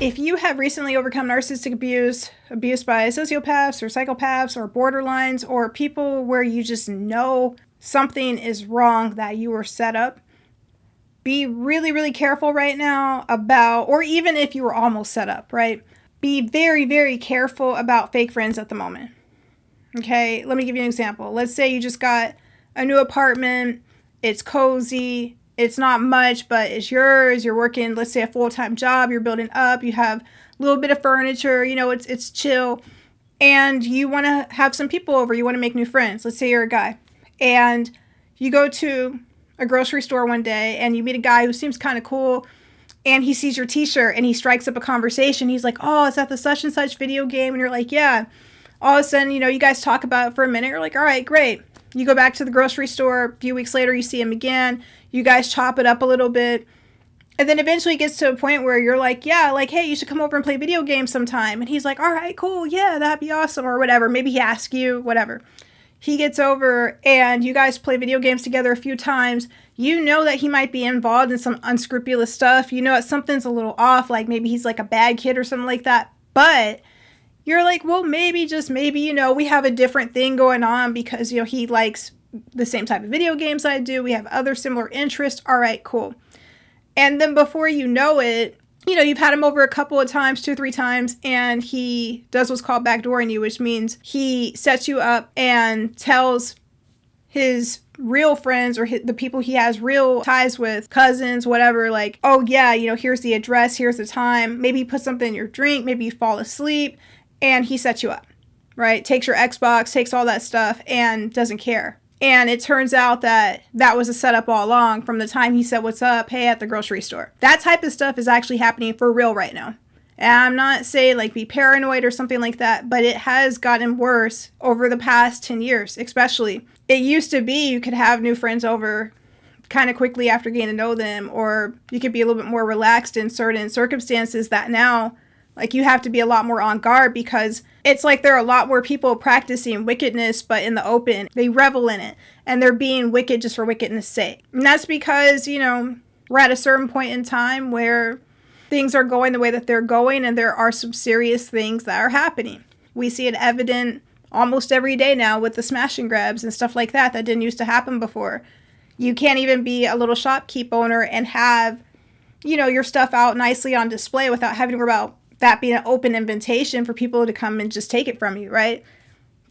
if you have recently overcome narcissistic abuse by sociopaths or psychopaths or borderlines or people where you just know something is wrong, that you were set up, be really, really careful right now about, or even if you were almost set up, right? Be very, very careful about fake friends at the moment. Okay, let me give you an example. Let's say you just got a new apartment. It's cozy. It's not much, but it's yours. You're working, let's say, a full-time job. You're building up. You have a little bit of furniture. You know, it's chill. And you want to have some people over. You want to make new friends. Let's say you're a guy. And you go to a grocery store one day and you meet a guy who seems kind of cool. And he sees your t-shirt and he strikes up a conversation. He's like, oh, is that the such and such video game? And you're like, yeah. All of a sudden, you know, you guys talk about it for a minute. You're like, all right, great. You go back to the grocery store. A few weeks later, you see him again. You guys chop it up a little bit. And then eventually it gets to a point where you're like, yeah, like, hey, you should come over and play video games sometime. And he's like, all right, cool. Yeah, that'd be awesome. Or whatever. Maybe he asks you, whatever. He gets over and you guys play video games together a few times. You know that he might be involved in some unscrupulous stuff. You know that something's a little off. Like maybe he's like a bad kid or something like that. But you're like, well, maybe, just maybe, you know, we have a different thing going on because, you know, he likes the same type of video games I do. We have other similar interests. All right, cool. And then before you know it, you know, you've had him over a couple of times, 2-3 times, and he does what's called backdooring you, which means he sets you up and tells his real friends or the people he has real ties with, cousins, whatever, like, oh yeah, you know, here's the address, here's the time. Maybe you put something in your drink, maybe you fall asleep, and he sets you up, right? Takes your Xbox, takes all that stuff, and doesn't care. And it turns out that that was a setup all along from the time he said, what's up, hey, at the grocery store. That type of stuff is actually happening for real right now. And I'm not saying like be paranoid or something like that, but it has gotten worse over the past 10 years, especially. It used to be you could have new friends over kind of quickly after getting to know them, or you could be a little bit more relaxed in certain circumstances that now, like, you have to be a lot more on guard because it's like there are a lot more people practicing wickedness, but in the open. They revel in it, and they're being wicked just for wickedness' sake. And that's because, you know, we're at a certain point in time where things are going the way that they're going, and there are some serious things that are happening. We see it evident almost every day now with the smash and grabs and stuff like that didn't used to happen before. You can't even be a little shopkeep owner and have, you know, your stuff out nicely on display without having to worry about that being an open invitation for people to come and just take it from you, right?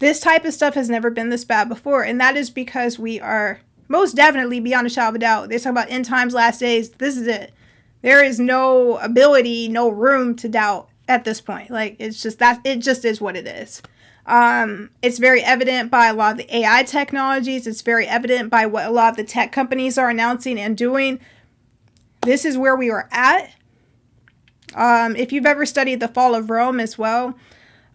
This type of stuff has never been this bad before, and that is because we are most definitely, beyond a shadow of a doubt, they talk about end times, last days. This is it. There is no ability, no room to doubt at this point. Like, it's just that, it just is what it is. It's very evident by a lot of the AI technologies. It's very evident by what a lot of the tech companies are announcing and doing. This is where we are at. If you've ever studied the fall of Rome as well,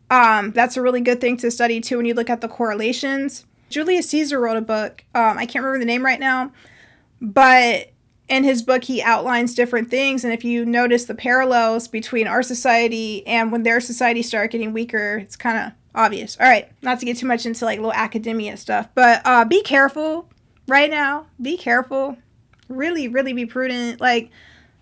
that's a really good thing to study too when you look at the correlations. Julius Caesar wrote a book. I can't remember the name right now, but in his book, he outlines different things. And if you notice the parallels between our society and when their society started getting weaker, it's kind of obvious. All right, not to get too much into like little academia stuff, but be careful right now. Be careful. Really, really be prudent. Like,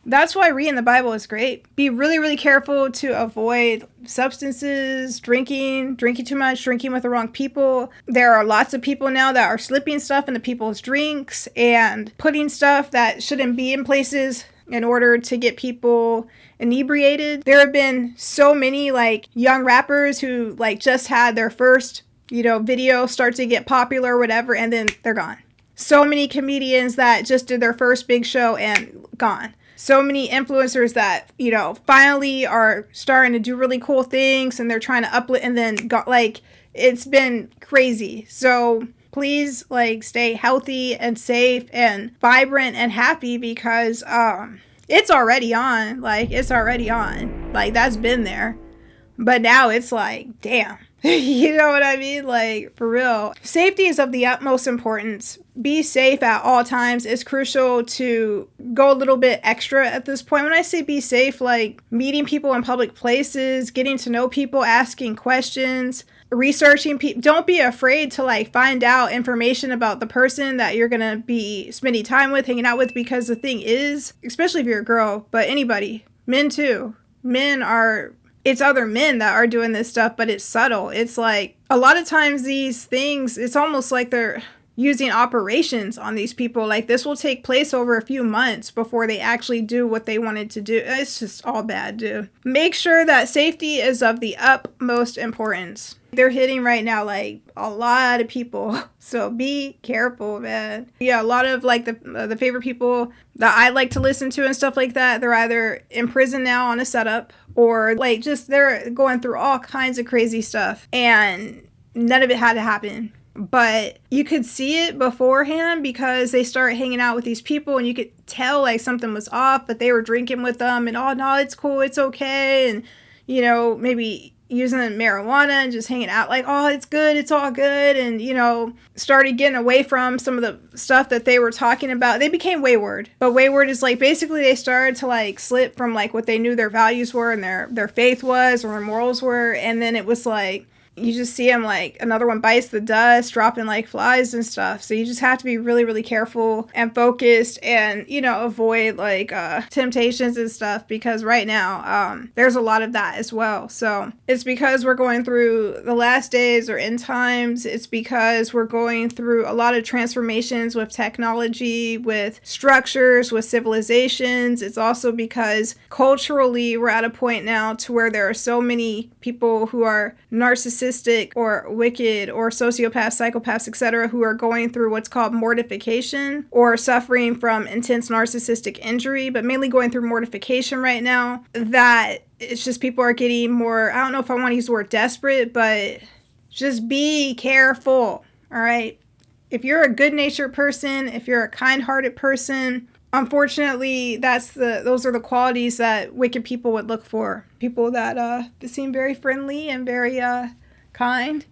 that's why reading the Bible is great. Be really, really careful to avoid substances, drinking too much, drinking with the wrong people. There are lots of people now that are slipping stuff into people's drinks and putting stuff that shouldn't be in places in order to get people inebriated. There have been so many like young rappers who like just had their first, you know, video start to get popular or whatever, and then they're gone. So many comedians that just did their first big show and gone. So many influencers that, you know, finally are starting to do really cool things and they're trying to uplift, and then got like, it's been crazy. So please, like, stay healthy and safe and vibrant and happy because it's already on. Like, it's already on. Like, that's been there. But now it's like, damn. You know what I mean? Like, for real. Safety is of the utmost importance. Be safe at all times. It's crucial to go a little bit extra at this point. When I say be safe, like meeting people in public places, getting to know people, asking questions, researching people. Don't be afraid to like find out information about the person that you're going to be spending time with, hanging out with, because the thing is, especially if you're a girl, but anybody, men too, it's other men that are doing this stuff, but it's subtle. It's like a lot of times these things, it's almost like they're using operations on these people. Like this will take place over a few months before they actually do what they wanted to do. It's just all bad, dude. Make sure that safety is of the utmost importance. They're hitting right now like a lot of people, so be careful, man. Yeah, a lot of like the favorite people that I like to listen to and stuff like that, they're either in prison now on a setup, or like just they're going through all kinds of crazy stuff, and none of it had to happen. But you could see it beforehand because they start hanging out with these people, and you could tell like something was off, but they were drinking with them, and oh no, it's cool, it's okay, and you know, maybe using marijuana and just hanging out like, oh, it's good, it's all good, and you know, started getting away from some of the stuff that they were talking about. They became wayward. But wayward is like basically they started to like slip from like what they knew their values were and their faith was or their morals were, and then it was like you just see them like another one bites the dust, dropping like flies and stuff. So you just have to be really, really careful and focused, and you know, avoid like temptations and stuff, because right now there's a lot of that as well. So it's because we're going through the last days or end times. It's because we're going through a lot of transformations with technology, with structures, with civilizations. It's also because culturally we're at a point now to where there are so many people who are narcissistic or wicked or sociopaths, psychopaths, etc., who are going through what's called mortification or suffering from intense narcissistic injury, but mainly going through mortification right now, that it's just people are getting more, I don't know if I want to use the word desperate, but just be careful, all right? If you're a good-natured person, if you're a kind-hearted person, unfortunately, those are the qualities that wicked people would look for. People that seem very friendly and very kind,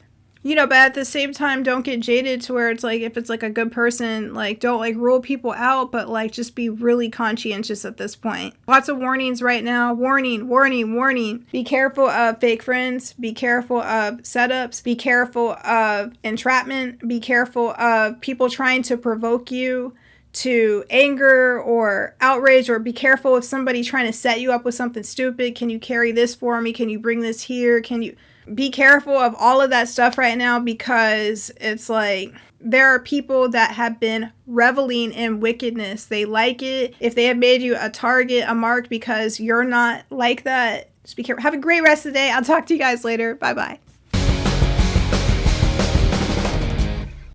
you know, but at the same time, don't get jaded to where it's like, if it's like a good person, like don't like rule people out, but like just be really conscientious at this point. Lots of warnings right now. Warning, warning, warning. Be careful of fake friends. Be careful of setups. Be careful of entrapment. Be careful of people trying to provoke you to anger or outrage, or be careful of somebody trying to set you up with something stupid. Can you carry this for me? Can you bring this here? Can you be careful of all of that stuff right now, because it's like there are people that have been reveling in wickedness. They like it. If they have made you a target, a mark because you're not like that, just be careful. Have a great rest of the day. I'll talk to you guys later. Bye-bye.